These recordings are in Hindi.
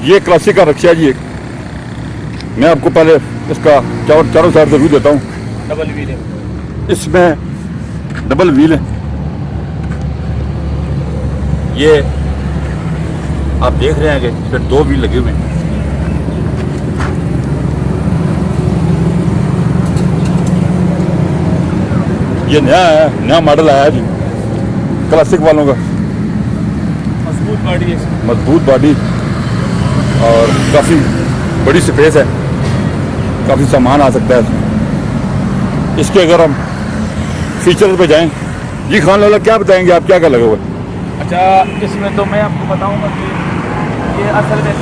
ये क्लासिक का रक्षा जी एक। मैं आपको पहले इसका चारों साइड से व्यू देता हूँ। डबल व्हील है, इसमें डबल व्हील है। ये आप देख रहे हैं कि इसमें 2 व्हील लगे हुए हैं। ये नया मॉडल आया है जी क्लासिक वालों का। मजबूत गाड़ी है, मजबूत बॉडी और काफ़ी बड़ी स्पेस है, काफ़ी सामान आ सकता है इसमें। इसके अगर हम फीचर पे जाएं, जी खान लाला क्या बताएंगे आप, क्या क्या लगा हुआ है? अच्छा इसमें तो मैं आपको बताऊंगा कि ये असल में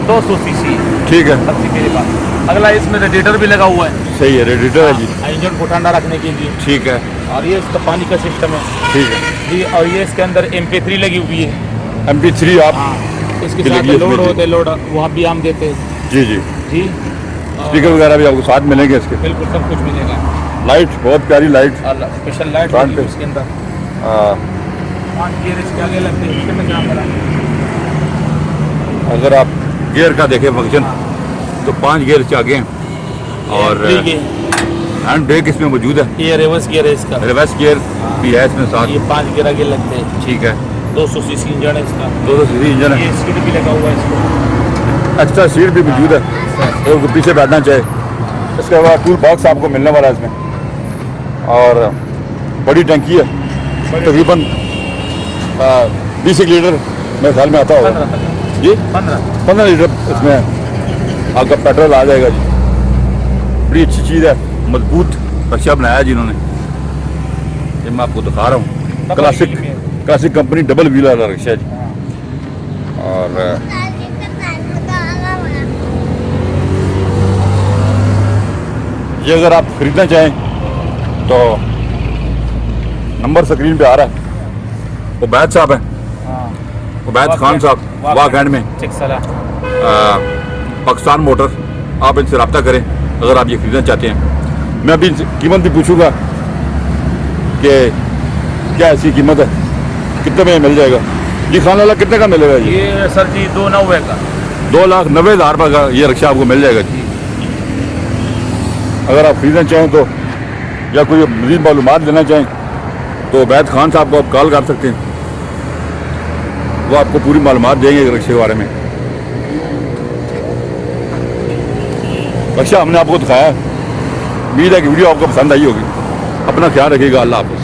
200 सीसी ठीक है, सबसे मेरे पास। अगला इसमें रेडिएटर भी लगा हुआ है, सही है, रेडिएटर है जी। इंजन को ठंडा रखने के लिए। ठीक है, और ये इसका पानी का सिस्टम है ठीक है। जी। और ये इसके अंदर MP3 लगी हुई है। MP3 आप इसके भी साथ लगी है लोड इसमें, होते लोड वहाँ भी हम देते हैं जी जी। जी। स्पीकर वगैरह भी आपको साथ मिलेंगे इसके। बिल्कुल सब कुछ मिलेगा। लाइट बहुत प्यारी लाइट। और स्पेशल लाइट फ्रंट लगी पे। है उसके अंदर। आ, 5 गियर इसके आगे लगते हैं, इसके में क्या करा। अगर आप गियर का देखें फंक्शन तो 5 गियर इसके आगे हैं और हैंड ब्रेक इसमें मौजूद है। ये रिवर्स गियर है इसका। रिवर्स गियर भी है इसमें साथ। ये 5 गियर आगे लगते हैं। ठीक है, 200 सीसी इंजन है इसका। 200 सीसी इंजन है। ये सीट भी लगा हुआ है इसको। एक्स्ट्रा सीट भी मौजूद है, तो पीछे बैठना चाहे। इसके बाद टूल बॉक्स आपको मिलने वाला है इसमें और बड़ी टंकी है, तकरीबन 20 लीटर मेरे ख्याल में आता होगा 15 तक। जी। 15 लीटर इसमें आपका पेट्रोल आ जाएगा जी। बड़ी अच्छी चीज़ है, मजबूत रक्षा बनाया जी इन्होंने। ये मैं आपको दिखा रहा हूँ, क्लासिक कंपनी डबल व्हील वाला रिक्शा जी। और ये अगर आप खरीदना चाहें तो नंबर स्क्रीन पे आ रहा है। उबैद साहब हैं, उबैद खान साहब, वाकैंड में चिकसला। पाकिस्तान मोटर। आप इनसे रब्ता करें अगर आप ये खरीदना चाहते हैं। मैं अभी कीमत भी पूछूंगा कि क्या ऐसी कीमत है, कितने में मिल जाएगा जी खान लाला, कितने का मिलेगा ये? ये सर जी 290 का। 2,90,000 रुपये का ये रिक्शा आपको मिल जाएगा जी। अगर आप खरीदना चाहें तो या कोई मज़ीद मालूमात लेना चाहें तो उबैद खान साहब को आप कॉल कर सकते हैं, वो आपको पूरी मालूमात देंगे रिक्शे के बारे में। रिक्शा हमने आपको दिखाया, उम्मीद है कि वीडियो आपको पसंद आई होगी। अपना ख्याल रखिएगा, अल्लाह हाफ़िज़।